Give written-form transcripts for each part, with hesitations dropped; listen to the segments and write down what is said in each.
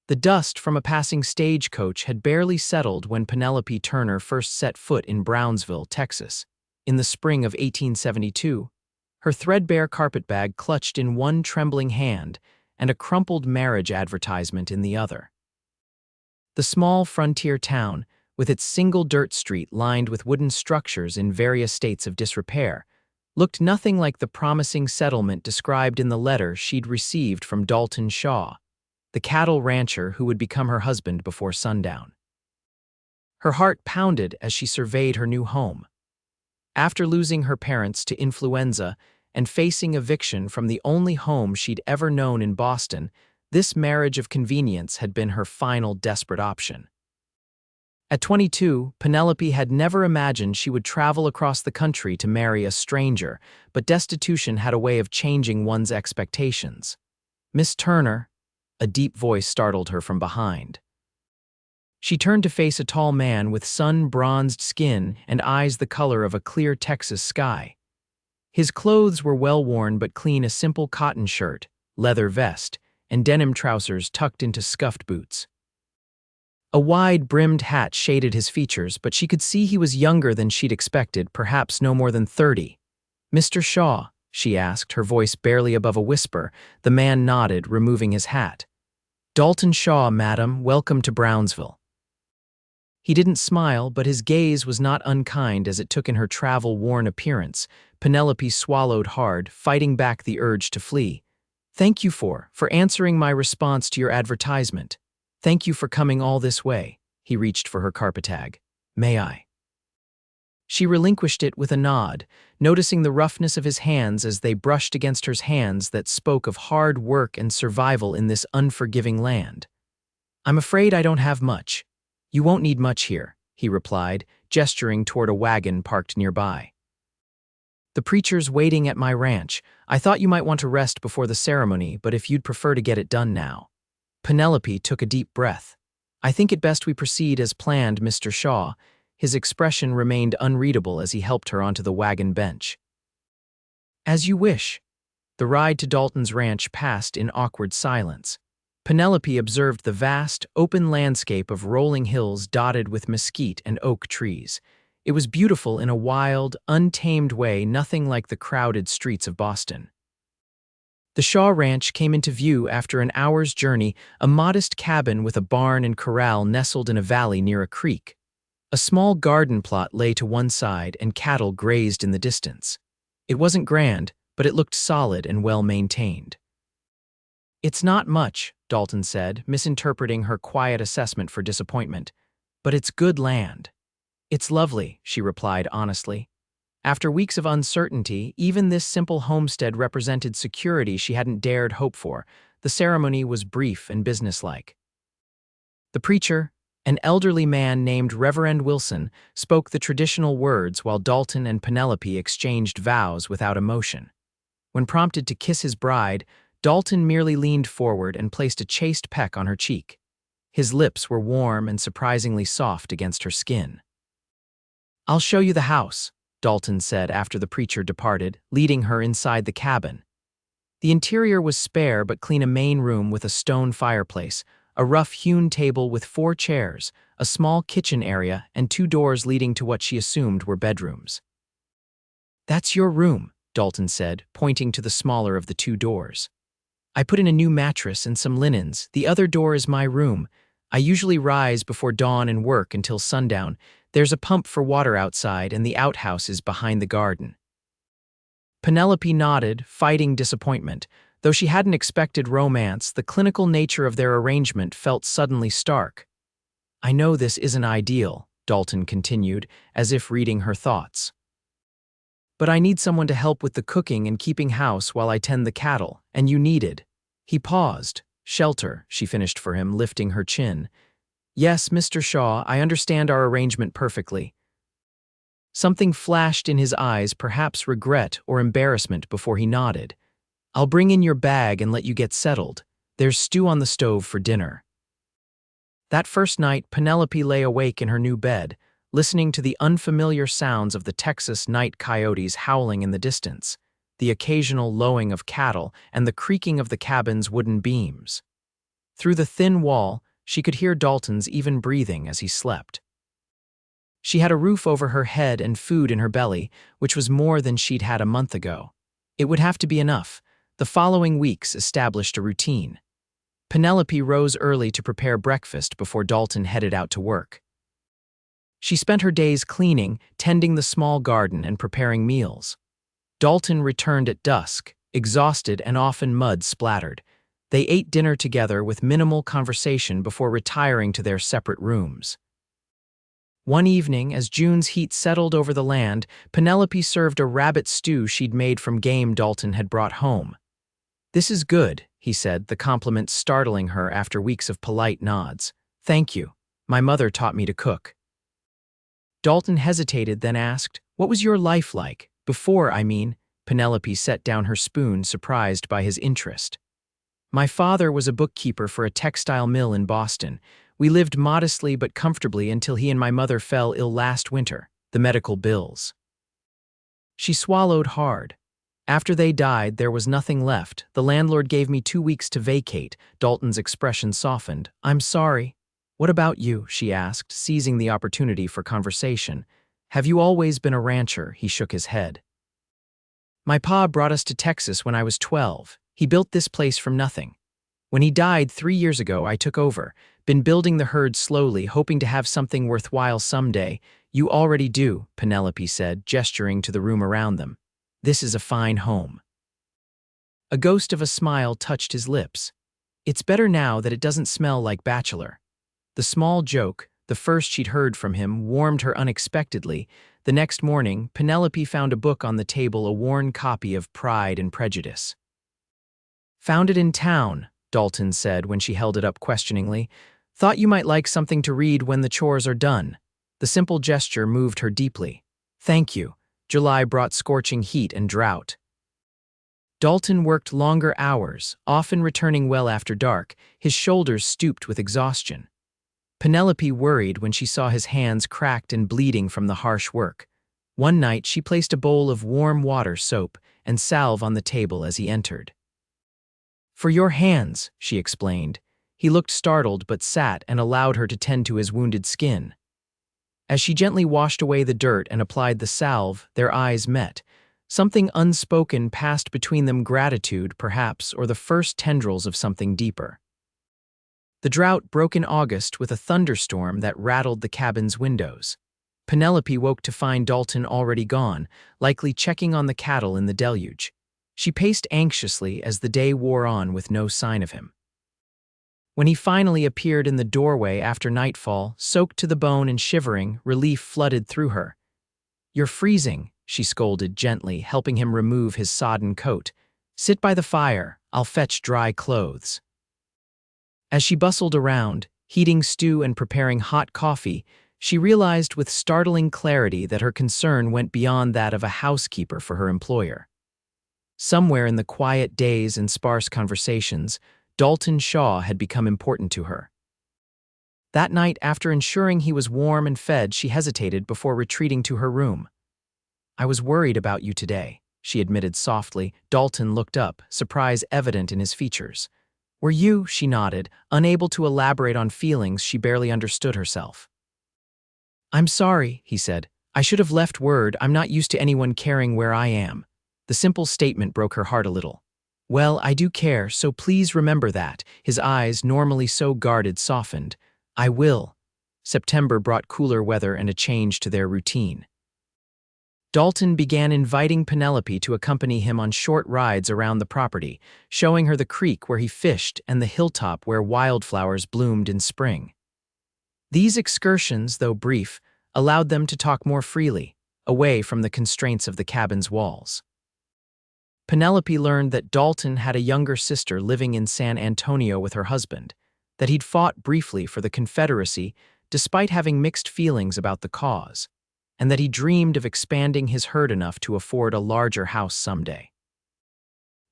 The dust from a passing stagecoach had barely settled when Penelope Turner first set foot in Brownsville, Texas, in the spring of 1872, her threadbare carpetbag clutched in one trembling hand and a crumpled marriage advertisement in the other. The small frontier town, with its single dirt street lined with wooden structures in various states of disrepair, looked nothing like the promising settlement described in the letter she'd received from Dalton Shaw, the cattle rancher who would become her husband before sundown. Her heart pounded as she surveyed her new home. After losing her parents to influenza and facing eviction from the only home she'd ever known in Boston, this marriage of convenience had been her final desperate option. At 22, Penelope had never imagined she would travel across the country to marry a stranger, but destitution had a way of changing one's expectations. "Miss Turner," a deep voice startled her from behind. She turned to face a tall man with sun-bronzed skin and eyes the color of a clear Texas sky. His clothes were well-worn but clean: a simple cotton shirt, leather vest, and denim trousers tucked into scuffed boots. A wide-brimmed hat shaded his features, but she could see he was younger than she'd expected, perhaps no more than 30. "Mr. Shaw?" she asked, her voice barely above a whisper. The man nodded, removing his hat. "Dalton Shaw, madam. Welcome to Brownsville." He didn't smile, but his gaze was not unkind as it took in her travel-worn appearance. Penelope swallowed hard, fighting back the urge to flee. "Thank you for answering my response to your advertisement. Thank you for coming all this way." He reached for her carpetbag. "May I?" She relinquished it with a nod, noticing the roughness of his hands as they brushed against her hands that spoke of hard work and survival in this unforgiving land. "I'm afraid I don't have much. You won't need much here," he replied, gesturing toward a wagon parked nearby. "The preacher's waiting at my ranch. I thought you might want to rest before the ceremony, but if you'd prefer to get it done now." Penelope took a deep breath. "I think it best we proceed as planned, Mr. Shaw." His expression remained unreadable as he helped her onto the wagon bench. "As you wish." The ride to Dalton's ranch passed in awkward silence. Penelope observed the vast, open landscape of rolling hills dotted with mesquite and oak trees. It was beautiful in a wild, untamed way, nothing like the crowded streets of Boston. The Shaw Ranch came into view after an hour's journey, a modest cabin with a barn and corral nestled in a valley near a creek. A small garden plot lay to one side and cattle grazed in the distance. It wasn't grand, but it looked solid and well-maintained. "It's not much," Dalton said, misinterpreting her quiet assessment for disappointment. "But it's good land." "It's lovely," she replied honestly. After weeks of uncertainty, even this simple homestead represented security she hadn't dared hope for. The ceremony was brief and businesslike. The preacher, an elderly man named Reverend Wilson, spoke the traditional words while Dalton and Penelope exchanged vows without emotion. When prompted to kiss his bride, Dalton merely leaned forward and placed a chaste peck on her cheek. His lips were warm and surprisingly soft against her skin. "I'll show you the house," Dalton said after the preacher departed, leading her inside the cabin. The interior was spare but clean: a main room with a stone fireplace, a rough-hewn table with 4 chairs, a small kitchen area, and 2 doors leading to what she assumed were bedrooms. "That's your room," Dalton said, pointing to the smaller of the 2 doors. "I put in a new mattress and some linens. The other door is my room. I usually rise before dawn and work until sundown. There's a pump for water outside, and the outhouse is behind the garden." Penelope nodded, fighting disappointment. Though she hadn't expected romance, the clinical nature of their arrangement felt suddenly stark. "I know this isn't ideal," Dalton continued, as if reading her thoughts. "But I need someone to help with the cooking and keeping house while I tend the cattle, and you needed." He paused. "Shelter," she finished for him, lifting her chin. "Yes, Mr. Shaw, I understand our arrangement perfectly." Something flashed in his eyes, perhaps regret or embarrassment, before he nodded. "I'll bring in your bag and let you get settled. There's stew on the stove for dinner." That first night, Penelope lay awake in her new bed, listening to the unfamiliar sounds of the Texas night coyotes howling in the distance, the occasional lowing of cattle, and the creaking of the cabin's wooden beams. Through the thin wall, she could hear Dalton's even breathing as he slept. She had a roof over her head and food in her belly, which was more than she'd had a month ago. It would have to be enough. The following weeks established a routine. Penelope rose early to prepare breakfast before Dalton headed out to work. She spent her days cleaning, tending the small garden, and preparing meals. Dalton returned at dusk, exhausted and often mud-splattered. They ate dinner together with minimal conversation before retiring to their separate rooms. One evening, as June's heat settled over the land, Penelope served a rabbit stew she'd made from game Dalton had brought home. "This is good," he said, the compliment startling her after weeks of polite nods. "Thank you. My mother taught me to cook." Dalton hesitated, then asked, "What was your life like? Before, I mean." Penelope set down her spoon, surprised by his interest. "My father was a bookkeeper for a textile mill in Boston. We lived modestly but comfortably until he and my mother fell ill last winter. The medical bills." She swallowed hard. "After they died, there was nothing left. The landlord gave me 2 weeks to vacate." Dalton's expression softened. "I'm sorry." "What about you?" she asked, seizing the opportunity for conversation. "Have you always been a rancher?" He shook his head. "My pa brought us to Texas when I was 12. He built this place from nothing. When he died 3 years ago, I took over. Been building the herd slowly, hoping to have something worthwhile someday." "You already do," Penelope said, gesturing to the room around them. "This is a fine home." A ghost of a smile touched his lips. "It's better now that it doesn't smell like bachelor." The small joke, the first she'd heard from him, warmed her unexpectedly. The next morning, Penelope found a book on the table, a worn copy of Pride and Prejudice. "Found it in town," Dalton said when she held it up questioningly. "Thought you might like something to read when the chores are done." The simple gesture moved her deeply. "Thank you." July brought scorching heat and drought. Dalton worked longer hours, often returning well after dark, his shoulders stooped with exhaustion. Penelope worried when she saw his hands cracked and bleeding from the harsh work. One night, she placed a bowl of warm water, soap, and salve on the table as he entered. "For your hands," she explained. He looked startled but sat and allowed her to tend to his wounded skin. As she gently washed away the dirt and applied the salve, their eyes met. Something unspoken passed between them, gratitude, perhaps, or the first tendrils of something deeper. The drought broke in August with a thunderstorm that rattled the cabin's windows. Penelope woke to find Dalton already gone, likely checking on the cattle in the deluge. She paced anxiously as the day wore on with no sign of him. When he finally appeared in the doorway after nightfall, soaked to the bone and shivering, relief flooded through her. "You're freezing," she scolded gently, helping him remove his sodden coat. "Sit by the fire. I'll fetch dry clothes." As she bustled around, heating stew and preparing hot coffee, she realized with startling clarity that her concern went beyond that of a housekeeper for her employer. Somewhere in the quiet days and sparse conversations, Dalton Shaw had become important to her. That night, after ensuring he was warm and fed, she hesitated before retreating to her room. "I was worried about you today," she admitted softly. Dalton looked up, surprise evident in his features. "Were you?" She nodded, unable to elaborate on feelings she barely understood herself. "I'm sorry," he said. "I should have left word. I'm not used to anyone caring where I am." The simple statement broke her heart a little. "Well, I do care, so please remember that." His eyes, normally so guarded, softened. "I will." September brought cooler weather and a change to their routine. Dalton began inviting Penelope to accompany him on short rides around the property, showing her the creek where he fished and the hilltop where wildflowers bloomed in spring. These excursions, though brief, allowed them to talk more freely, away from the constraints of the cabin's walls. Penelope learned that Dalton had a younger sister living in San Antonio with her husband, that he'd fought briefly for the Confederacy despite having mixed feelings about the cause, and that he dreamed of expanding his herd enough to afford a larger house someday.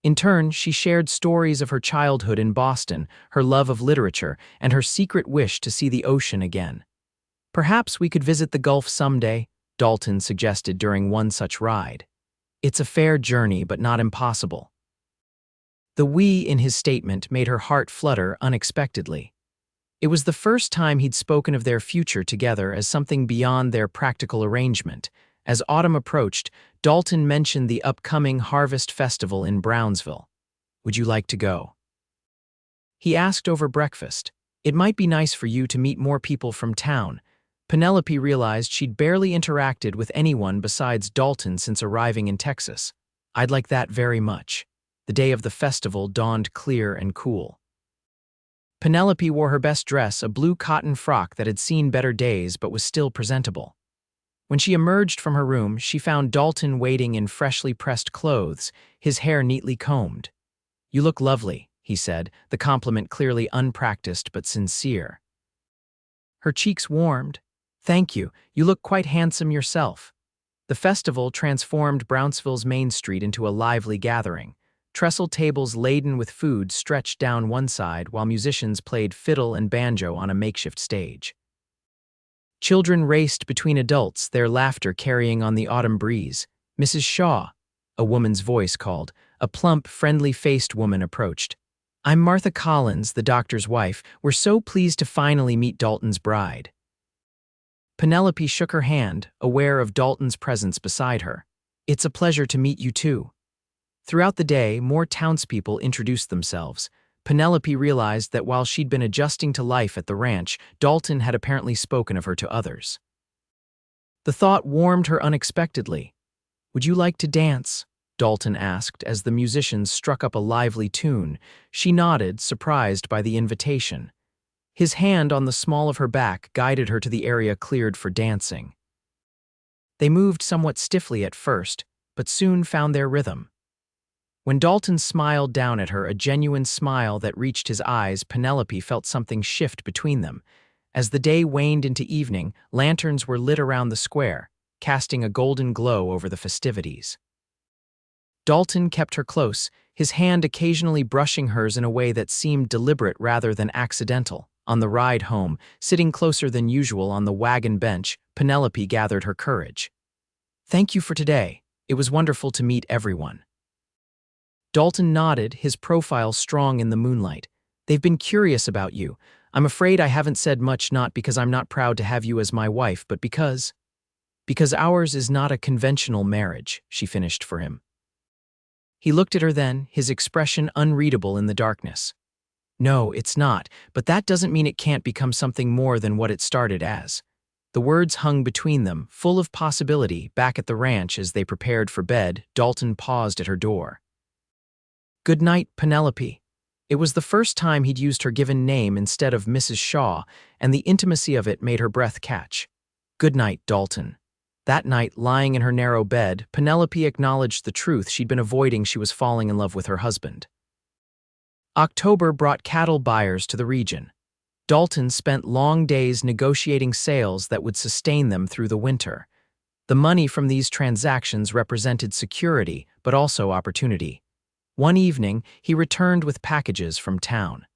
In turn, she shared stories of her childhood in Boston, her love of literature, and her secret wish to see the ocean again. "Perhaps we could visit the Gulf someday," Dalton suggested during one such ride. "It's a fair journey, but not impossible." The "we" in his statement made her heart flutter unexpectedly. It was the first time he'd spoken of their future together as something beyond their practical arrangement. As autumn approached, Dalton mentioned the upcoming Harvest Festival in Brownsville. "Would you like to go?" he asked over breakfast. "It might be nice for you to meet more people from town." Penelope realized she'd barely interacted with anyone besides Dalton since arriving in Texas. "I'd like that very much." The day of the festival dawned clear and cool. Penelope wore her best dress, a blue cotton frock that had seen better days but was still presentable. When she emerged from her room, she found Dalton waiting in freshly pressed clothes, his hair neatly combed. "You look lovely," he said, the compliment clearly unpracticed but sincere. Her cheeks warmed. "Thank you, you look quite handsome yourself." The festival transformed Brownsville's Main Street into a lively gathering. Trestle tables laden with food stretched down one side while musicians played fiddle and banjo on a makeshift stage. Children raced between adults, their laughter carrying on the autumn breeze. "Mrs. Shaw," a woman's voice called. A plump, friendly-faced woman approached. "I'm Martha Collins, the doctor's wife. We're so pleased to finally meet Dalton's bride." Penelope shook her hand, aware of Dalton's presence beside her. "It's a pleasure to meet you too." Throughout the day, more townspeople introduced themselves. Penelope realized that while she'd been adjusting to life at the ranch, Dalton had apparently spoken of her to others. The thought warmed her unexpectedly. "Would you like to dance?" Dalton asked as the musicians struck up a lively tune. She nodded, surprised by the invitation. His hand on the small of her back guided her to the area cleared for dancing. They moved somewhat stiffly at first, but soon found their rhythm. When Dalton smiled down at her, a genuine smile that reached his eyes, Penelope felt something shift between them. As the day waned into evening, lanterns were lit around the square, casting a golden glow over the festivities. Dalton kept her close, his hand occasionally brushing hers in a way that seemed deliberate rather than accidental. On the ride home, sitting closer than usual on the wagon bench, Penelope gathered her courage. "Thank you for today. It was wonderful to meet everyone." Dalton nodded, his profile strong in the moonlight. "They've been curious about you. I'm afraid I haven't said much, not because I'm not proud to have you as my wife, but because ours is not a conventional marriage," she finished for him. He looked at her then, his expression unreadable in the darkness. "No, it's not, but that doesn't mean it can't become something more than what it started as." The words hung between them, full of possibility. Back at the ranch as they prepared for bed, Dalton paused at her door. "Good night, Penelope." It was the first time he'd used her given name instead of Mrs. Shaw, and the intimacy of it made her breath catch. "Good night, Dalton." That night, lying in her narrow bed, Penelope acknowledged the truth she'd been avoiding. She was falling in love with her husband. October brought cattle buyers to the region. Dalton spent long days negotiating sales that would sustain them through the winter. The money from these transactions represented security, but also opportunity. One evening, he returned with packages from town.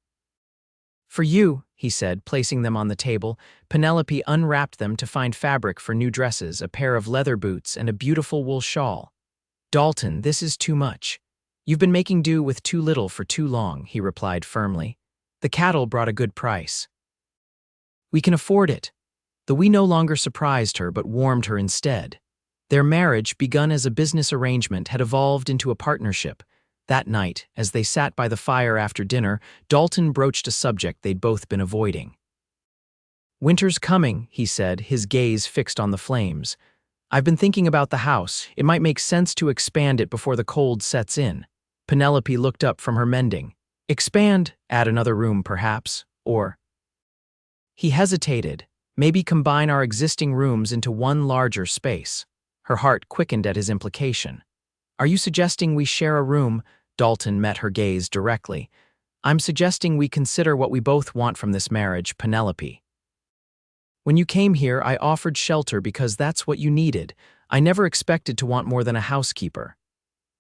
"For you," he said, placing them on the table. Penelope unwrapped them to find fabric for new dresses, a pair of leather boots, and a beautiful wool shawl. "Dalton, this is too much. You've been making do with too little for too long," he replied firmly. "The cattle brought a good price. We can afford it." The "we" no longer surprised her but warmed her instead. Their marriage, begun as a business arrangement, had evolved into a partnership. That night, as they sat by the fire after dinner, Dalton broached a subject they'd both been avoiding. "Winter's coming," he said, his gaze fixed on the flames. "I've been thinking about the house. It might make sense to expand it before the cold sets in." Penelope looked up from her mending. "Expand? Add another room, perhaps? Or—" He hesitated. "Maybe combine our existing rooms into one larger space." Her heart quickened at his implication. "Are you suggesting we share a room?" Dalton met her gaze directly. "I'm suggesting we consider what we both want from this marriage, Penelope. When you came here, I offered shelter because that's what you needed. I never expected to want more than a housekeeper.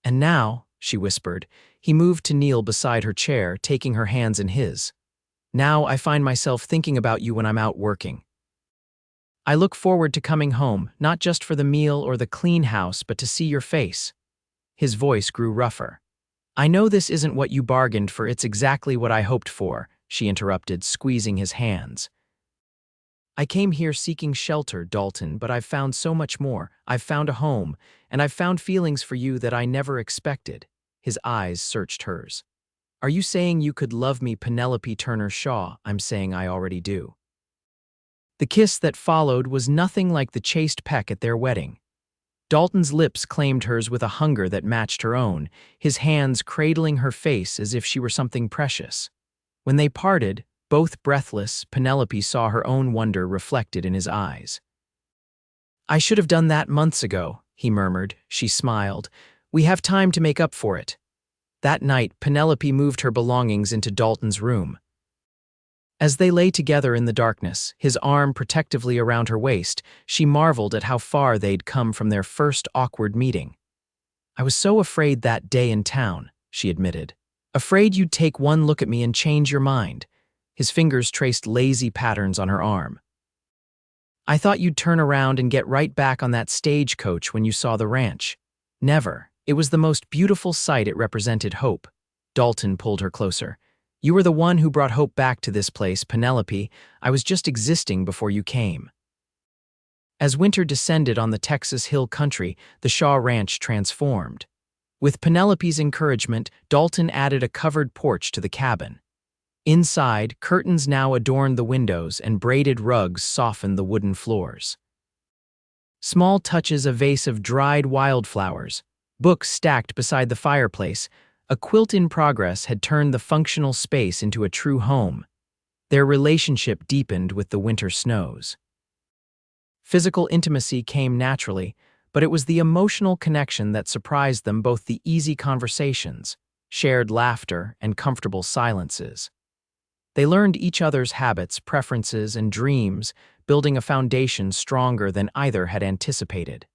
And now," she whispered, he moved to kneel beside her chair, taking her hands in his. "Now I find myself thinking about you when I'm out working. I look forward to coming home, not just for the meal or the clean house, but to see your face." His voice grew rougher. I know this isn't what you bargained for, it's exactly what I hoped for, she interrupted, squeezing his hands. I came here seeking shelter, Dalton, but I've found so much more. I've found a home, and I've found feelings for you that I never expected. His eyes searched hers. Are you saying you could love me, Penelope Turner Shaw? I'm saying I already do. The kiss that followed was nothing like the chaste peck at their wedding. Dalton's lips claimed hers with a hunger that matched her own, his hands cradling her face as if she were something precious. When they parted, both breathless, Penelope saw her own wonder reflected in his eyes. I should have done that months ago, he murmured. She smiled. We have time to make up for it. That night, Penelope moved her belongings into Dalton's room. As they lay together in the darkness, his arm protectively around her waist, she marveled at how far they'd come from their first awkward meeting. I was so afraid that day in town, she admitted. Afraid you'd take one look at me and change your mind. His fingers traced lazy patterns on her arm. I thought you'd turn around and get right back on that stagecoach when you saw the ranch. Never. It was the most beautiful sight. It represented hope. Dalton pulled her closer. You were the one who brought hope back to this place, Penelope. I was just existing before you came. As winter descended on the Texas Hill Country, the Shaw Ranch transformed. With Penelope's encouragement, Dalton added a covered porch to the cabin. Inside, curtains now adorned the windows and braided rugs softened the wooden floors. Small touches, a vase of dried wildflowers, books stacked beside the fireplace, a quilt in progress had turned the functional space into a true home. Their relationship deepened with the winter snows. Physical intimacy came naturally, but it was the emotional connection that surprised them, both the easy conversations, shared laughter, and comfortable silences. They learned each other's habits, preferences, and dreams, building a foundation stronger than either had anticipated.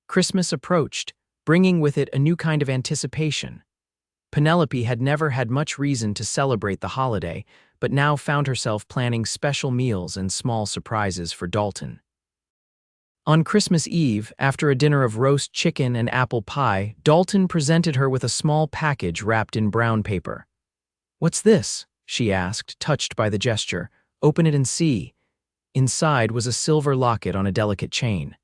Christmas approached, bringing with it a new kind of anticipation. Penelope had never had much reason to celebrate the holiday, but now found herself planning special meals and small surprises for Dalton. On Christmas Eve, after a dinner of roast chicken and apple pie, Dalton presented her with a small package wrapped in brown paper. "What's this?" she asked, touched by the gesture. "Open it and see." Inside was a silver locket on a delicate chain.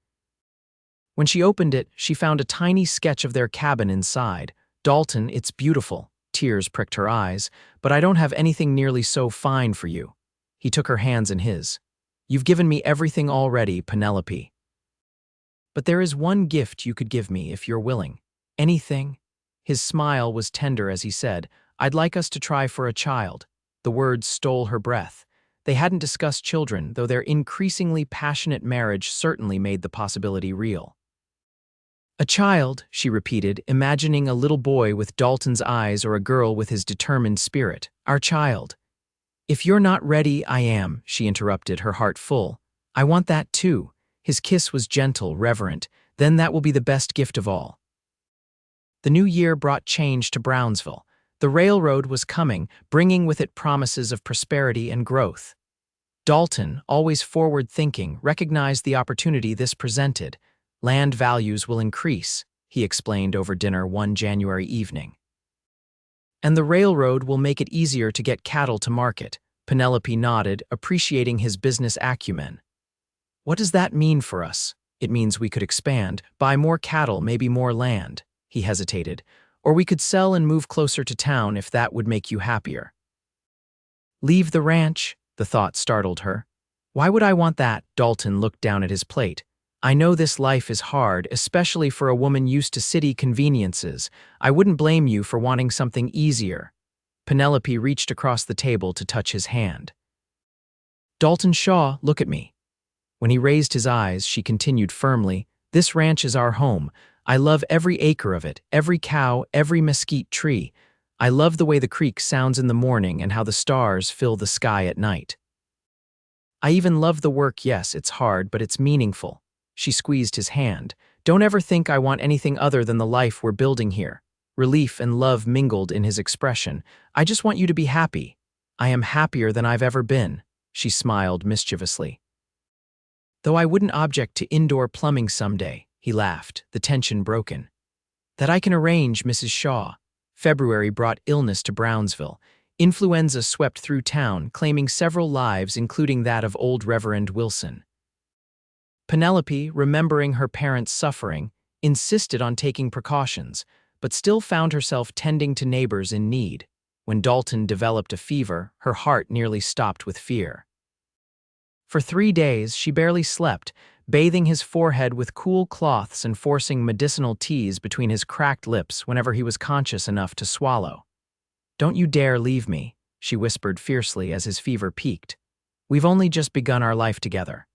When she opened it, she found a tiny sketch of their cabin inside. "Dalton, it's beautiful." Tears pricked her eyes. "But I don't have anything nearly so fine for you." He took her hands in his. "You've given me everything already, Penelope. But there is one gift you could give me if you're willing." "Anything?" His smile was tender as he said, "I'd like us to try for a child." The words stole her breath. They hadn't discussed children, though their increasingly passionate marriage certainly made the possibility real. "A child," she repeated, imagining a little boy with Dalton's eyes or a girl with his determined spirit. "Our child." "If you're not ready, I am," she interrupted, her heart full. "I want that too." His kiss was gentle, reverent. "Then that will be the best gift of all." The new year brought change to Brownsville. The railroad was coming, bringing with it promises of prosperity and growth. Dalton, always forward-thinking, recognized the opportunity this presented. "Land values will increase," he explained over dinner one January evening. "And the railroad will make it easier to get cattle to market." Penelope nodded, appreciating his business acumen. "What does that mean for us?" "It means we could expand, buy more cattle, maybe more land." He hesitated. "Or we could sell and move closer to town if that would make you happier." "Leave the ranch?" The thought startled her. "Why would I want that?" Dalton looked down at his plate. "I know this life is hard, especially for a woman used to city conveniences. I wouldn't blame you for wanting something easier." Penelope reached across the table to touch his hand. "Dalton Shaw, look at me." When he raised his eyes, she continued firmly, "This ranch is our home. I love every acre of it, every cow, every mesquite tree. I love the way the creek sounds in the morning and how the stars fill the sky at night. I even love the work. Yes, it's hard, but it's meaningful." She squeezed his hand. "Don't ever think I want anything other than the life we're building here." Relief and love mingled in his expression. "I just want you to be happy." "I am happier than I've ever been." She smiled mischievously. "Though I wouldn't object to indoor plumbing someday," he laughed, the tension broken. "That I can arrange, Mrs. Shaw." February brought illness to Brownsville. Influenza swept through town, claiming several lives, including that of old Reverend Wilson. Penelope, remembering her parents' suffering, insisted on taking precautions, but still found herself tending to neighbors in need. When Dalton developed a fever, her heart nearly stopped with fear. For 3 days, she barely slept, bathing his forehead with cool cloths and forcing medicinal teas between his cracked lips whenever he was conscious enough to swallow. "Don't you dare leave me," she whispered fiercely as his fever peaked. "We've only just begun our life together."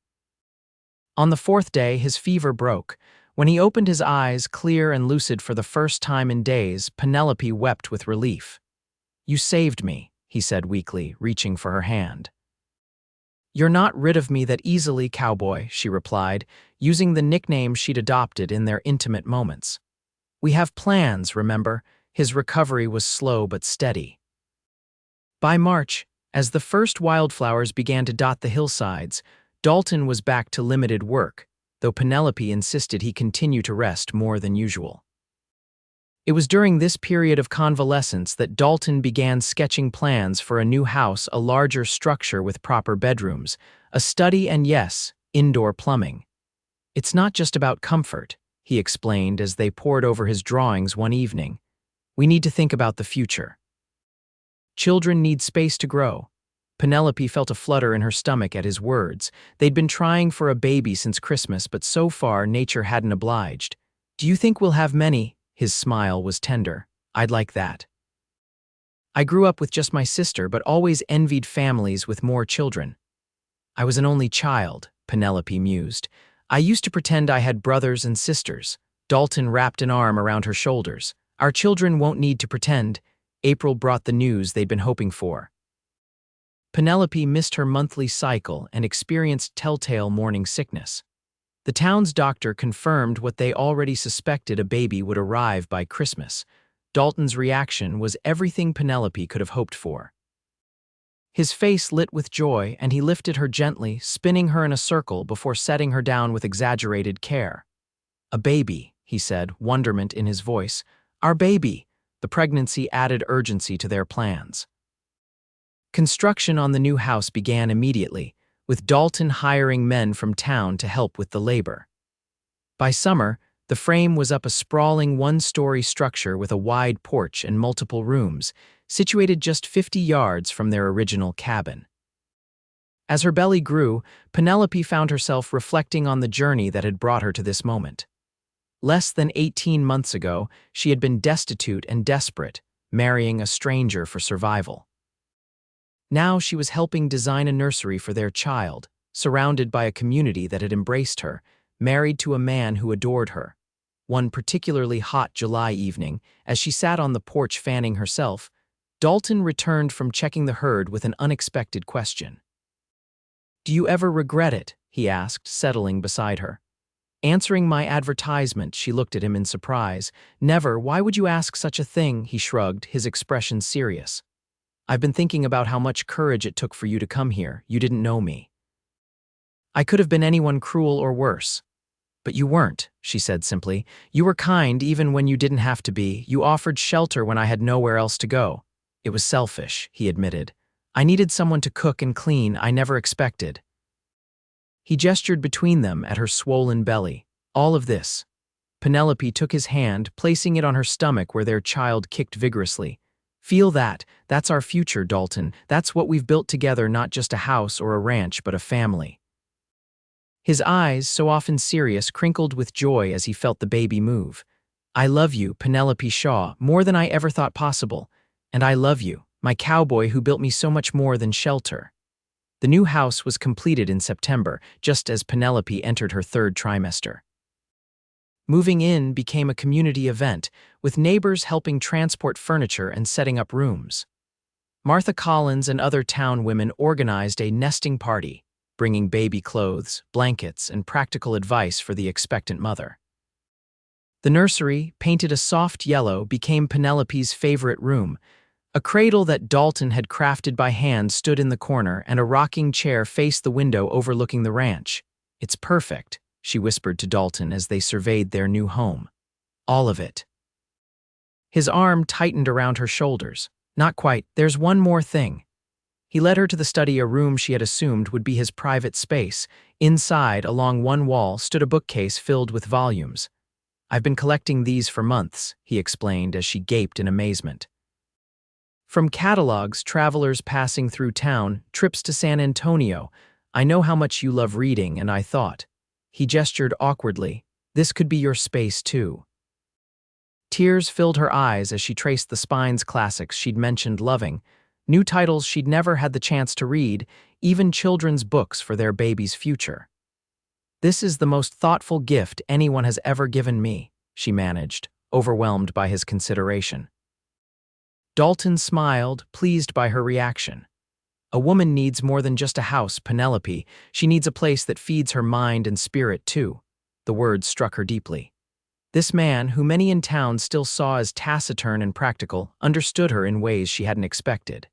On the 4th day, his fever broke. When he opened his eyes, clear and lucid for the first time in days, Penelope wept with relief. "You saved me," he said weakly, reaching for her hand. "You're not rid of me that easily, Cowboy," she replied, using the nickname she'd adopted in their intimate moments. "We have plans, remember?" His recovery was slow but steady. By March, as the first wildflowers began to dot the hillsides, Dalton was back to limited work, though Penelope insisted he continue to rest more than usual. It was during this period of convalescence that Dalton began sketching plans for a new house, a larger structure with proper bedrooms, a study, and yes, indoor plumbing. "It's not just about comfort," he explained as they pored over his drawings one evening. "We need to think about the future. Children need space to grow." Penelope felt a flutter in her stomach at his words. They'd been trying for a baby since Christmas, but so far nature hadn't obliged. "Do you think we'll have many?" His smile was tender. "I'd like that. I grew up with just my sister, but always envied families with more children." "I was an only child," Penelope mused. "I used to pretend I had brothers and sisters." Dalton wrapped an arm around her shoulders. "Our children won't need to pretend." April brought the news they'd been hoping for. Penelope missed her monthly cycle and experienced telltale morning sickness. The town's doctor confirmed what they already suspected: a baby would arrive by Christmas. Dalton's reaction was everything Penelope could have hoped for. His face lit with joy, and he lifted her gently, spinning her in a circle before setting her down with exaggerated care. "A baby," he said, wonderment in his voice. "Our baby." The pregnancy added urgency to their plans. Construction on the new house began immediately, with Dalton hiring men from town to help with the labor. By summer, the frame was up, a sprawling one-story structure with a wide porch and multiple rooms, situated just 50 yards from their original cabin. As her belly grew, Penelope found herself reflecting on the journey that had brought her to this moment. Less than 18 months ago, she had been destitute and desperate, marrying a stranger for survival. Now she was helping design a nursery for their child, surrounded by a community that had embraced her, married to a man who adored her. One particularly hot July evening, as she sat on the porch fanning herself, Dalton returned from checking the herd with an unexpected question. "Do you ever regret it?" he asked, settling beside her. Answering my advertisement, she looked at him in surprise. "Never. Why would you ask such a thing?" He shrugged, his expression serious. "I've been thinking about how much courage it took for you to come here. You didn't know me. I could have been anyone, cruel or worse. But you weren't," she said simply. "You were kind even when you didn't have to be. You offered shelter when I had nowhere else to go." "It was selfish," he admitted. "I needed someone to cook and clean. I never expected." He gestured between them at her swollen belly. "All of this." Penelope took his hand, placing it on her stomach where their child kicked vigorously. "Feel that. That's our future, Dalton. That's what we've built together, not just a house or a ranch, but a family." His eyes, so often serious, crinkled with joy as he felt the baby move. "I love you, Penelope Shaw, more than I ever thought possible. And I love you, my cowboy who built me so much more than shelter." The new house was completed in September, just as Penelope entered her 3rd trimester. Moving in became a community event, with neighbors helping transport furniture and setting up rooms. Martha Collins and other town women organized a nesting party, bringing baby clothes, blankets, and practical advice for the expectant mother. The nursery, painted a soft yellow, became Penelope's favorite room. A cradle that Dalton had crafted by hand stood in the corner, and a rocking chair faced the window overlooking the ranch. "It's perfect," she whispered to Dalton as they surveyed their new home. "All of it." His arm tightened around her shoulders. Not quite, there's one more thing. He led her to the study, a room she had assumed would be his private space. Inside, along one wall, stood a bookcase filled with volumes. I've been collecting these for months, he explained as she gaped in amazement. From catalogs, travelers passing through town, trips to San Antonio. I know how much you love reading, and I thought. He gestured awkwardly. This could be your space, too. Tears filled her eyes as she traced the Spine's classics she'd mentioned loving, new titles she'd never had the chance to read, even children's books for their baby's future. This is the most thoughtful gift anyone has ever given me, she managed, overwhelmed by his consideration. Dalton smiled, pleased by her reaction. A woman needs more than just a house, Penelope. She needs a place that feeds her mind and spirit, too. The words struck her deeply. This man, who many in town still saw as taciturn and practical, understood her in ways she hadn't expected.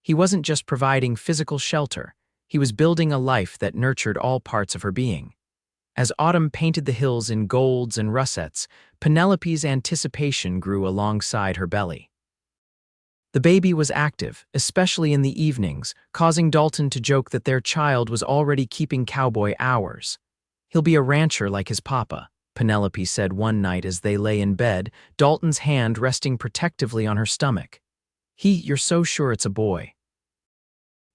He wasn't just providing physical shelter, he was building a life that nurtured all parts of her being. As autumn painted the hills in golds and russets, Penelope's anticipation grew alongside her belly. The baby was active, especially in the evenings, causing Dalton to joke that their child was already keeping Cowboy hours. He'll be a rancher like his papa, Penelope said one night as they lay in bed, Dalton's hand resting protectively on her stomach. You're so sure it's a boy.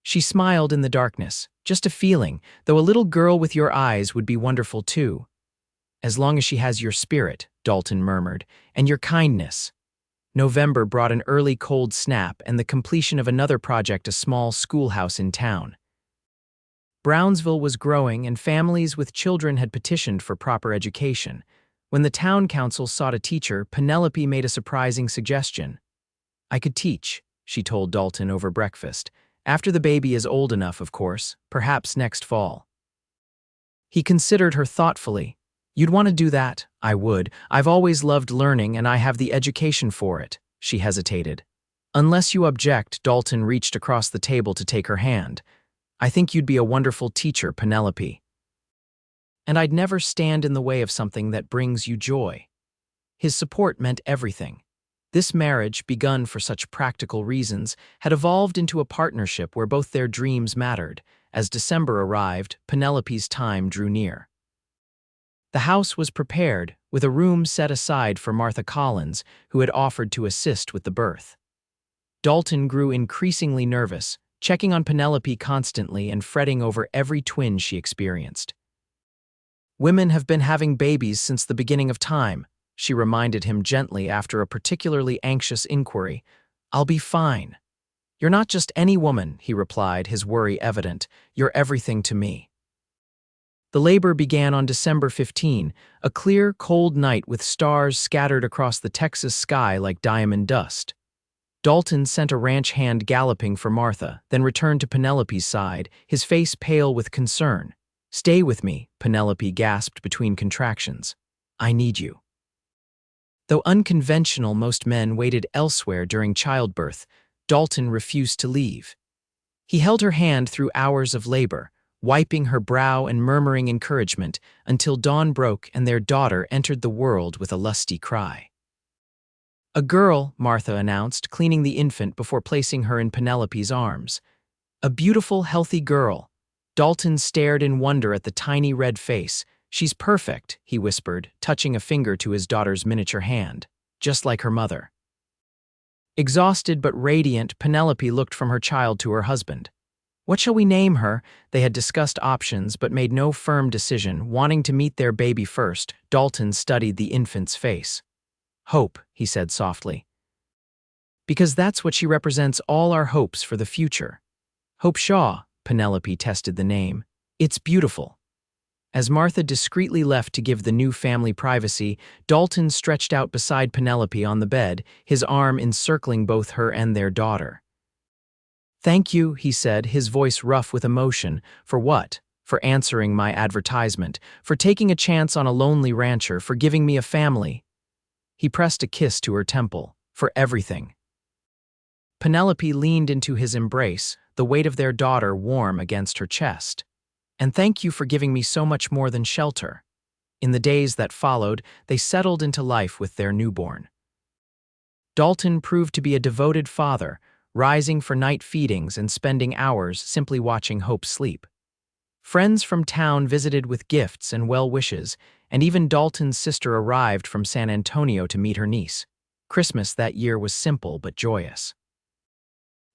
She smiled in the darkness, just a feeling, though a little girl with your eyes would be wonderful too. As long as she has your spirit, Dalton murmured, and your kindness. November brought an early cold snap and the completion of another project, a small schoolhouse in town. Brownsville was growing and families with children had petitioned for proper education. When the town council sought a teacher, Penelope made a surprising suggestion. I could teach, she told Dalton over breakfast. After the baby is old enough, of course, perhaps next fall. He considered her thoughtfully. You'd want to do that? I would. I've always loved learning and I have the education for it, she hesitated. Unless you object, Dalton reached across the table to take her hand. I think you'd be a wonderful teacher, Penelope. And I'd never stand in the way of something that brings you joy. His support meant everything. This marriage, begun for such practical reasons, had evolved into a partnership where both their dreams mattered. As December arrived, Penelope's time drew near. The house was prepared, with a room set aside for Martha Collins, who had offered to assist with the birth. Dalton grew increasingly nervous, checking on Penelope constantly and fretting over every twin she experienced. Women have been having babies since the beginning of time, she reminded him gently after a particularly anxious inquiry. I'll be fine. You're not just any woman, he replied, his worry evident. You're everything to me. The labor began on December 15, a clear, cold night with stars scattered across the Texas sky like diamond dust. Dalton sent a ranch hand galloping for Martha, then returned to Penelope's side, his face pale with concern. Stay with me, Penelope gasped between contractions. I need you. Though unconventional, most men waited elsewhere during childbirth, Dalton refused to leave. He held her hand through hours of labor, wiping her brow and murmuring encouragement until dawn broke and their daughter entered the world with a lusty cry. A girl, Martha announced, cleaning the infant before placing her in Penelope's arms. A beautiful, healthy girl. Dalton stared in wonder at the tiny red face. She's perfect, he whispered, touching a finger to his daughter's miniature hand, just like her mother. Exhausted but radiant, Penelope looked from her child to her husband. What shall we name her? They had discussed options but made no firm decision, wanting to meet their baby first. Dalton studied the infant's face. Hope, he said softly. Because that's what she represents, all our hopes for the future. Hope Shaw, Penelope tested the name. It's beautiful. As Martha discreetly left to give the new family privacy, Dalton stretched out beside Penelope on the bed, his arm encircling both her and their daughter. Thank you, he said, his voice rough with emotion. For what? For answering my advertisement, for taking a chance on a lonely rancher, for giving me a family. He pressed a kiss to her temple. For everything. Penelope leaned into his embrace, the weight of their daughter warm against her chest. And thank you for giving me so much more than shelter. In the days that followed, they settled into life with their newborn. Dalton proved to be a devoted father, rising for night feedings and spending hours simply watching Hope sleep. Friends from town visited with gifts and well wishes, and even Dalton's sister arrived from San Antonio to meet her niece. Christmas that year was simple but joyous.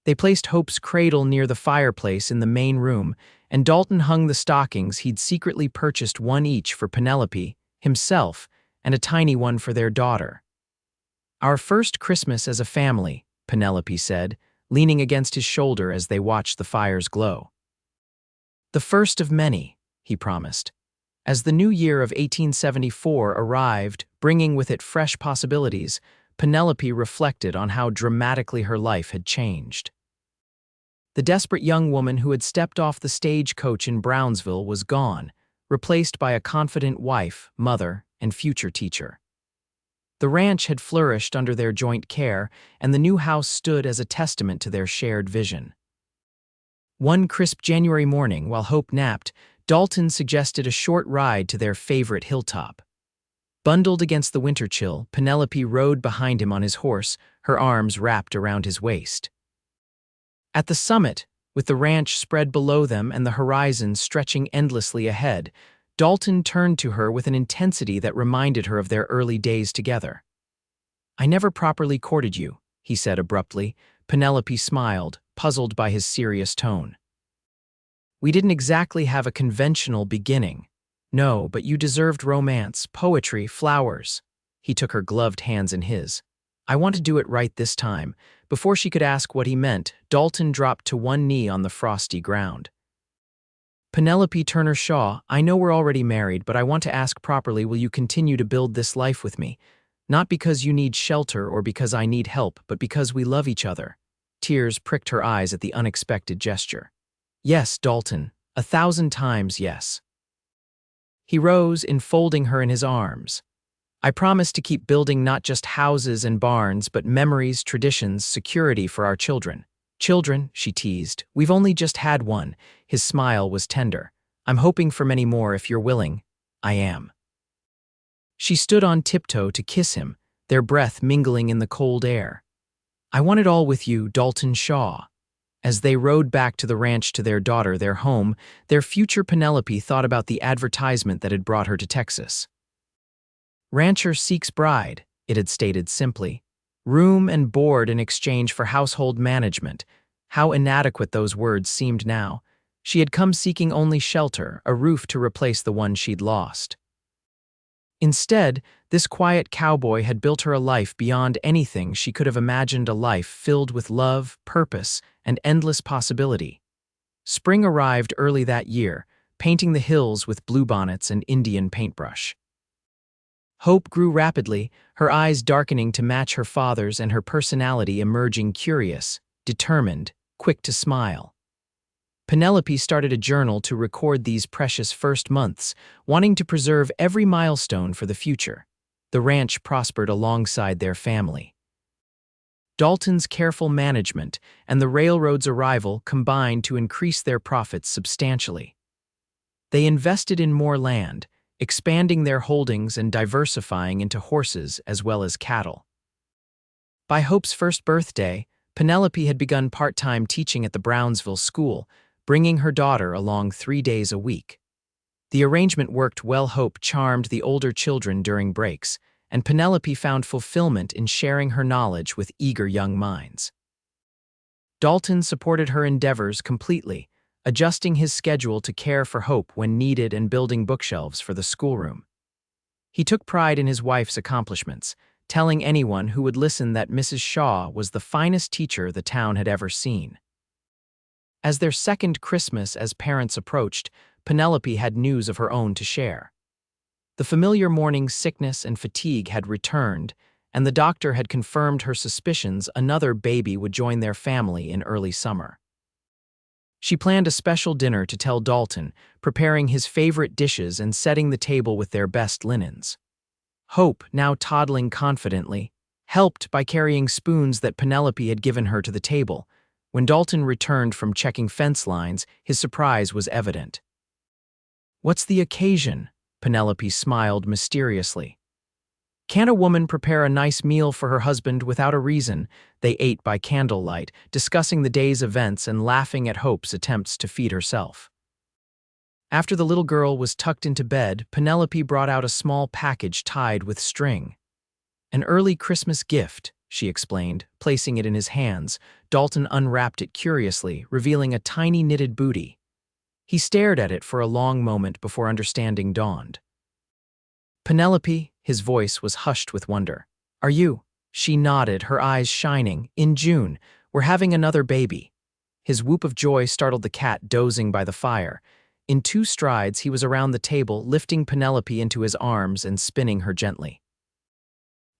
They placed Hope's cradle near the fireplace in the main room, and Dalton hung the stockings he'd secretly purchased, one each for Penelope, himself, and a tiny one for their daughter. "Our first Christmas as a family," Penelope said, leaning against his shoulder as they watched the fires glow. "The first of many," he promised. As the new year of 1874 arrived, bringing with it fresh possibilities, Penelope reflected on how dramatically her life had changed. The desperate young woman who had stepped off the stagecoach in Brownsville was gone, replaced by a confident wife, mother, and future teacher. The ranch had flourished under their joint care, and the new house stood as a testament to their shared vision. One crisp January morning, while Hope napped, Dalton suggested a short ride to their favorite hilltop. Bundled against the winter chill, Penelope rode behind him on his horse, her arms wrapped around his waist. At the summit, with the ranch spread below them and the horizon stretching endlessly ahead, Dalton turned to her with an intensity that reminded her of their early days together. "I never properly courted you," he said abruptly. Penelope smiled, puzzled by his serious tone. "We didn't exactly have a conventional beginning. No, but you deserved romance, poetry, flowers." He took her gloved hands in his. "I want to do it right this time." Before she could ask what he meant, Dalton dropped to one knee on the frosty ground. "Penelope Turner Shaw, I know we're already married, but I want to ask properly, will you continue to build this life with me? Not because you need shelter or because I need help, but because we love each other." Tears pricked her eyes at the unexpected gesture. "Yes, Dalton, 1,000 times yes." He rose, enfolding her in his arms. "I promise to keep building not just houses and barns, but memories, traditions, security for our children." "Children," she teased. "We've only just had one." His smile was tender. "I'm hoping for many more if you're willing." "I am." She stood on tiptoe to kiss him, their breath mingling in the cold air. "I want it all with you, Dalton Shaw." As they rode back to the ranch, to their daughter, their home, their future, Penelope thought about the advertisement that had brought her to Texas. "Rancher seeks bride," it had stated simply. "Room and board in exchange for household management." How inadequate those words seemed now. She had come seeking only shelter, a roof to replace the one she'd lost. Instead, this quiet cowboy had built her a life beyond anything she could have imagined, a life filled with love, purpose, and endless possibility. Spring arrived early that year, painting the hills with bluebonnets and Indian paintbrush. Hope grew rapidly, her eyes darkening to match her father's and her personality emerging curious, determined, quick to smile. Penelope started a journal to record these precious first months, wanting to preserve every milestone for the future. The ranch prospered alongside their family. Dalton's careful management and the railroad's arrival combined to increase their profits substantially. They invested in more land, expanding their holdings and diversifying into horses as well as cattle. By Hope's first birthday, Penelope had begun part-time teaching at the Brownsville school, bringing her daughter along 3 days a week. The arrangement worked well. Hope charmed the older children during breaks, and Penelope found fulfillment in sharing her knowledge with eager young minds. Dalton supported her endeavors completely, adjusting his schedule to care for Hope when needed and building bookshelves for the schoolroom. He took pride in his wife's accomplishments, telling anyone who would listen that Mrs. Shaw was the finest teacher the town had ever seen. As their second Christmas as parents approached, Penelope had news of her own to share. The familiar morning sickness and fatigue had returned, and the doctor had confirmed her suspicions another baby would join their family in early summer. She planned a special dinner to tell Dalton, preparing his favorite dishes and setting the table with their best linens. Hope, now toddling confidently, helped by carrying spoons that Penelope had given her to the table. When Dalton returned from checking fence lines, his surprise was evident. "What's the occasion?" Penelope smiled mysteriously. Can't a woman prepare a nice meal for her husband without a reason? They ate by candlelight, discussing the day's events and laughing at Hope's attempts to feed herself. After the little girl was tucked into bed, Penelope brought out a small package tied with string. An early Christmas gift, she explained, placing it in his hands. Dalton unwrapped it curiously, revealing a tiny knitted bootie. He stared at it for a long moment before understanding dawned. Penelope, his voice was hushed with wonder. Are you? She nodded, her eyes shining. In June, we're having another baby. His whoop of joy startled the cat dozing by the fire. In 2 strides, he was around the table, lifting Penelope into his arms and spinning her gently.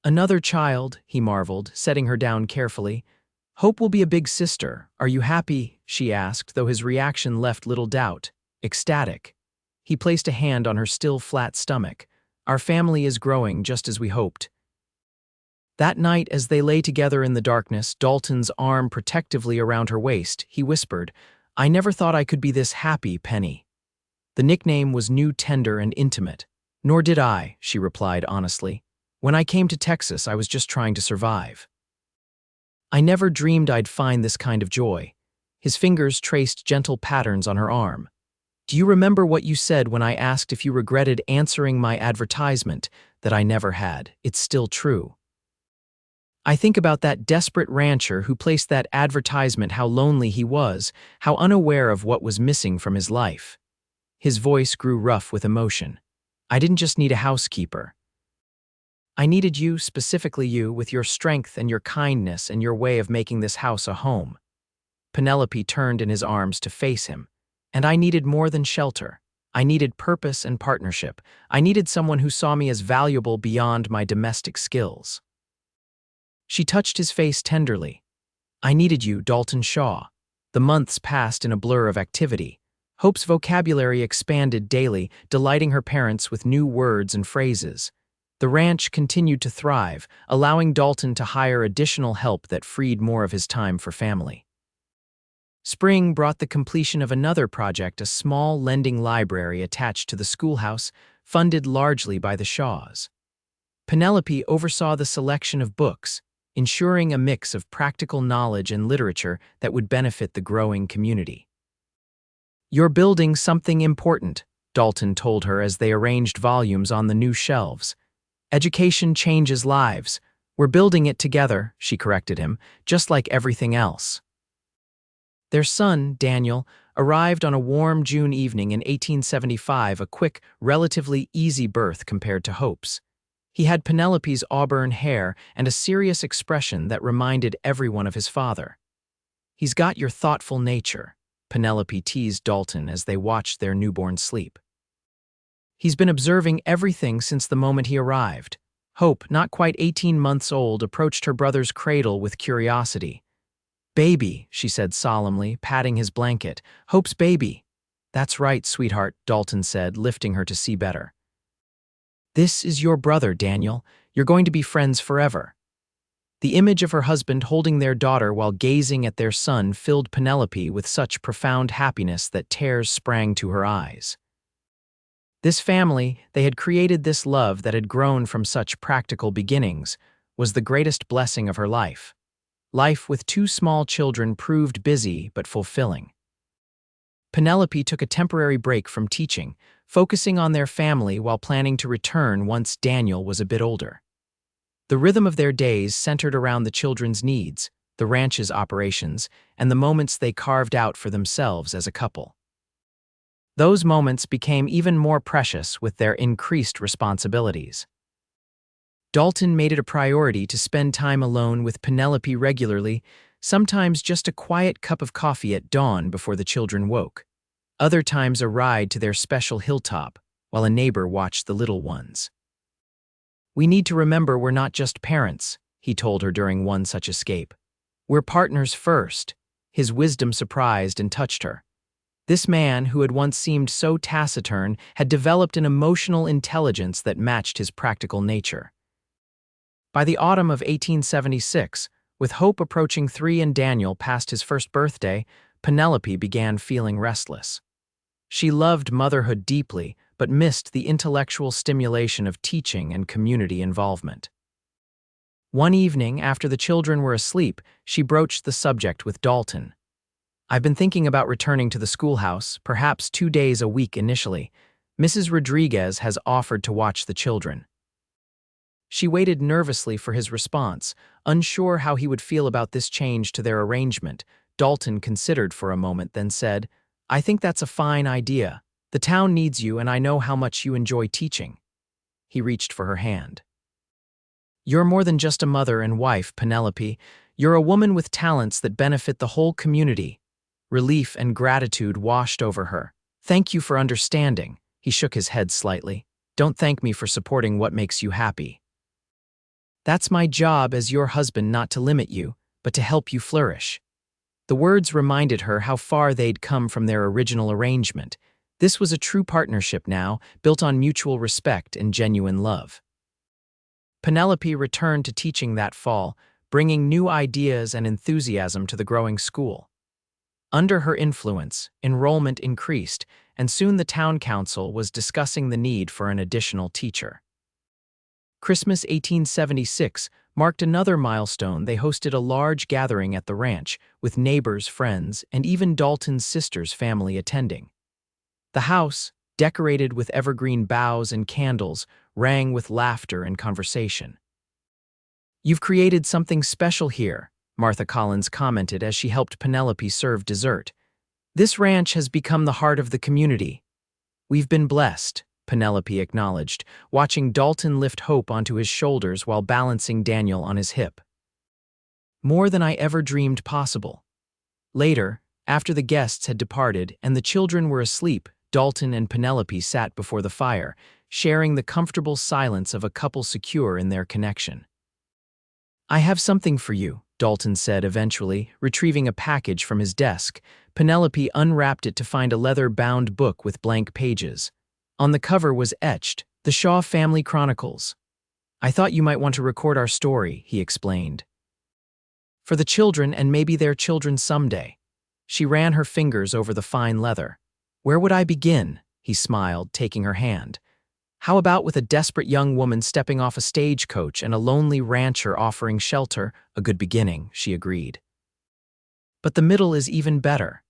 Another child, he marveled, setting her down carefully. Hope will be a big sister. Are you happy? She asked, though his reaction left little doubt. Ecstatic. He placed a hand on her still flat stomach. Our family is growing just as we hoped. That night, as they lay together in the darkness, Dalton's arm protectively around her waist, he whispered, I never thought I could be this happy, Penny. The nickname was new, tender, and intimate. Nor did I, she replied honestly. When I came to Texas, I was just trying to survive. I never dreamed I'd find this kind of joy. His fingers traced gentle patterns on her arm. Do you remember what you said when I asked if you regretted answering my advertisement? That I never had. It's still true. I think about that desperate rancher who placed that advertisement, how lonely he was, how unaware of what was missing from his life. His voice grew rough with emotion. I didn't just need a housekeeper. I needed you, specifically you, with your strength and your kindness and your way of making this house a home. Penelope turned in his arms to face him. And I needed more than shelter. I needed purpose and partnership. I needed someone who saw me as valuable beyond my domestic skills. She touched his face tenderly. I needed you, Dalton Shaw. The months passed in a blur of activity. Hope's vocabulary expanded daily, delighting her parents with new words and phrases. The ranch continued to thrive, allowing Dalton to hire additional help that freed more of his time for family. Spring brought the completion of another project, a small lending library attached to the schoolhouse, funded largely by the Shaws. Penelope oversaw the selection of books, ensuring a mix of practical knowledge and literature that would benefit the growing community. You're building something important, Dalton told her as they arranged volumes on the new shelves. Education changes lives. We're building it together, she corrected him, just like everything else. Their son, Daniel, arrived on a warm June evening in 1875, a quick, relatively easy birth compared to Hope's. He had Penelope's auburn hair and a serious expression that reminded everyone of his father. He's got your thoughtful nature, Penelope teased Dalton as they watched their newborn sleep. He's been observing everything since the moment he arrived. Hope, not quite 18 months old, approached her brother's cradle with curiosity. Baby, she said solemnly, patting his blanket. Hope's baby. That's right, sweetheart, Dalton said, lifting her to see better. This is your brother, Daniel. You're going to be friends forever. The image of her husband holding their daughter while gazing at their son filled Penelope with such profound happiness that tears sprang to her eyes. This family, they had created this love that had grown from such practical beginnings, was the greatest blessing of her life. Life with 2 small children proved busy but fulfilling. Penelope took a temporary break from teaching, focusing on their family while planning to return once Daniel was a bit older. The rhythm of their days centered around the children's needs, the ranch's operations, and the moments they carved out for themselves as a couple. Those moments became even more precious with their increased responsibilities. Dalton made it a priority to spend time alone with Penelope regularly, sometimes just a quiet cup of coffee at dawn before the children woke. Other times a ride to their special hilltop, while a neighbor watched the little ones. We need to remember we're not just parents, he told her during one such escape. We're partners first. His wisdom surprised and touched her. This man, who had once seemed so taciturn, had developed an emotional intelligence that matched his practical nature. By the autumn of 1876, with Hope approaching 3 and Daniel past his first birthday, Penelope began feeling restless. She loved motherhood deeply, but missed the intellectual stimulation of teaching and community involvement. One evening, after the children were asleep, she broached the subject with Dalton. "I've been thinking about returning to the schoolhouse, perhaps 2 days a week initially. Mrs. Rodriguez has offered to watch the children." She waited nervously for his response, unsure how he would feel about this change to their arrangement. Dalton considered for a moment, then said, "I think that's a fine idea. The town needs you, and I know how much you enjoy teaching." He reached for her hand. "You're more than just a mother and wife, Penelope. You're a woman with talents that benefit the whole community." Relief and gratitude washed over her. "Thank you for understanding." He shook his head slightly. "Don't thank me for supporting what makes you happy. That's my job as your husband, not to limit you, but to help you flourish." The words reminded her how far they'd come from their original arrangement. This was a true partnership now, built on mutual respect and genuine love. Penelope returned to teaching that fall, bringing new ideas and enthusiasm to the growing school. Under her influence, enrollment increased, and soon the town council was discussing the need for an additional teacher. Christmas 1876 marked another milestone. They hosted a large gathering at the ranch, with neighbors, friends, and even Dalton's sister's family attending. The house, decorated with evergreen boughs and candles, rang with laughter and conversation. "You've created something special here," Martha Collins commented as she helped Penelope serve dessert. "This ranch has become the heart of the community." "We've been blessed," Penelope acknowledged, watching Dalton lift Hope onto his shoulders while balancing Daniel on his hip. "More than I ever dreamed possible." Later, after the guests had departed and the children were asleep, Dalton and Penelope sat before the fire, sharing the comfortable silence of a couple secure in their connection. "I have something for you," Dalton said eventually, retrieving a package from his desk. Penelope unwrapped it to find a leather-bound book with blank pages. On the cover was etched, "The Shaw Family Chronicles." "I thought you might want to record our story," he explained. "For the children and maybe their children someday." She ran her fingers over the fine leather. "Where would I begin?" he smiled, taking her hand. "How about with a desperate young woman stepping off a stagecoach and a lonely rancher offering shelter?" "A good beginning," she agreed. "But the middle is even better.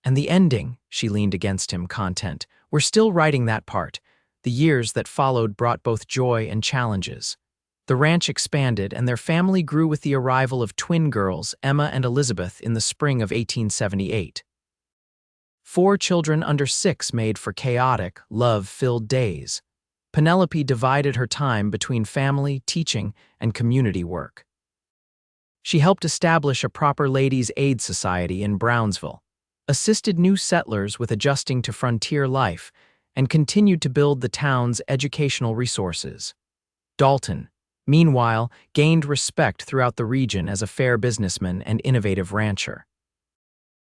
And the ending," she leaned against him, content. "We're still writing that part." The years that followed brought both joy and challenges. The ranch expanded, and their family grew with the arrival of twin girls, Emma and Elizabeth, in the spring of 1878. 4 children under 6 made for chaotic, love-filled days. Penelope divided her time between family, teaching, and community work. She helped establish a proper ladies' aid society in Brownsville, assisted new settlers with adjusting to frontier life, and continued to build the town's educational resources. Dalton, meanwhile, gained respect throughout the region as a fair businessman and innovative rancher.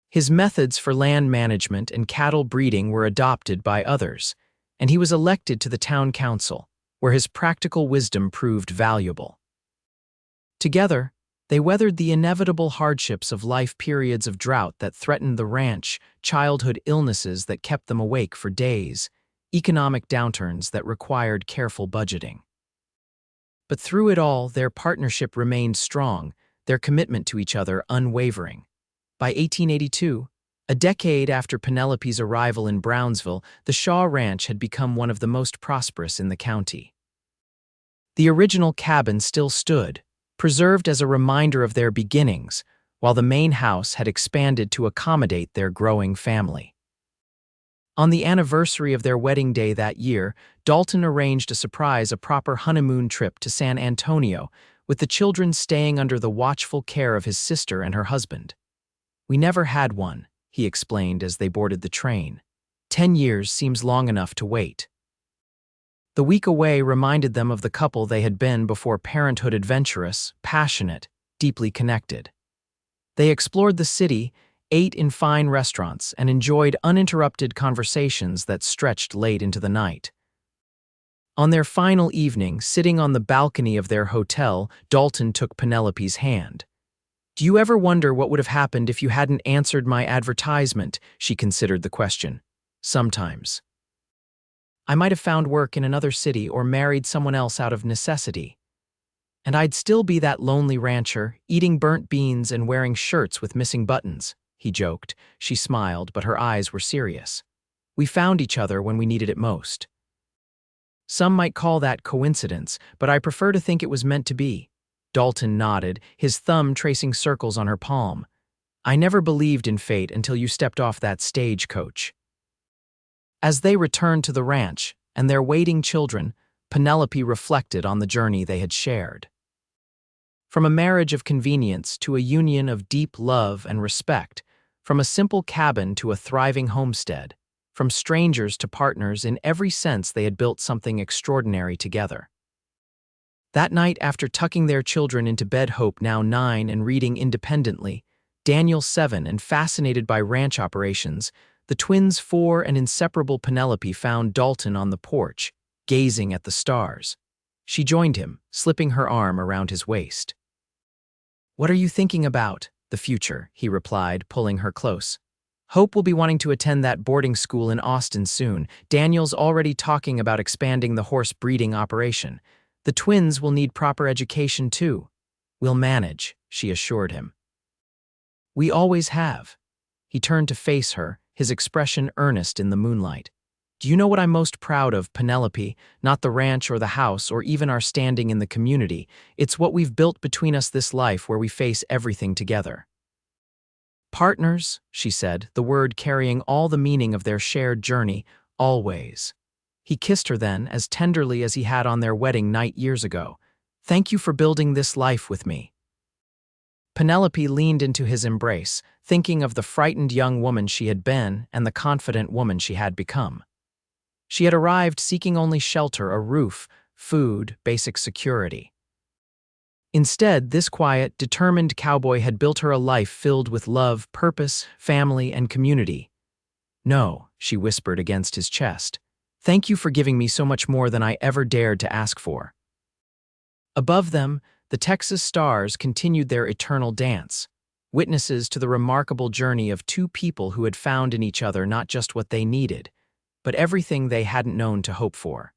His methods for land management and cattle breeding were adopted by others, and he was elected to the town council, where his practical wisdom proved valuable. Together, they weathered the inevitable hardships of life, periods of drought that threatened the ranch, childhood illnesses that kept them awake for days, economic downturns that required careful budgeting. But through it all, their partnership remained strong, their commitment to each other unwavering. By 1882, a decade after Penelope's arrival in Brownsville, the Shaw Ranch had become one of the most prosperous in the county. The original cabin still stood, preserved as a reminder of their beginnings, while the main house had expanded to accommodate their growing family. On the anniversary of their wedding day that year, Dalton arranged a proper honeymoon trip to San Antonio, with the children staying under the watchful care of his sister and her husband. "We never had one," he explained as they boarded the train. 10 years seems long enough to wait." The week away reminded them of the couple they had been before parenthood: adventurous, passionate, deeply connected. They explored the city, ate in fine restaurants, and enjoyed uninterrupted conversations that stretched late into the night. On their final evening, sitting on the balcony of their hotel, Dalton took Penelope's hand. "Do you ever wonder what would have happened if you hadn't answered my advertisement?" She considered the question. "Sometimes." I might have found work in another city or married someone else out of necessity. And I'd still be that lonely rancher, eating burnt beans and wearing shirts with missing buttons, he joked. She smiled, but her eyes were serious. We found each other when we needed it most. Some might call that coincidence, but I prefer to think it was meant to be. Dalton nodded, his thumb tracing circles on her palm. I never believed in fate until you stepped off that stagecoach. As they returned to the ranch and their waiting children, Penelope reflected on the journey they had shared. From a marriage of convenience to a union of deep love and respect, from a simple cabin to a thriving homestead, from strangers to partners, in every sense they had built something extraordinary together. That night, after tucking their children into bed, Hope, now 9 and reading independently, Daniel, 7 and fascinated by ranch operations, the twins, 4 and inseparable Penelope, found Dalton on the porch, gazing at the stars. She joined him, slipping her arm around his waist. "What are you thinking about?" "The future," he replied, pulling her close. "Hope will be wanting to attend that boarding school in Austin soon. Daniel's already talking about expanding the horse breeding operation. The twins will need proper education too." "We'll manage," she assured him. "We always have." He turned to face her, his expression earnest in the moonlight. "Do you know what I'm most proud of, Penelope? Not the ranch or the house or even our standing in the community. It's what we've built between us, this life where we face everything together." "Partners," she said, the word carrying all the meaning of their shared journey, always. He kissed her then, as tenderly as he had on their wedding night years ago. "Thank you for building this life with me." Penelope leaned into his embrace, thinking of the frightened young woman she had been and the confident woman she had become. She had arrived seeking only shelter, a roof, food, basic security. Instead, this quiet, determined cowboy had built her a life filled with love, purpose, family, and community. "No," she whispered against his chest. "Thank you for giving me so much more than I ever dared to ask for." Above them, the Texas stars continued their eternal dance, witnesses to the remarkable journey of two people who had found in each other not just what they needed, but everything they hadn't known to hope for.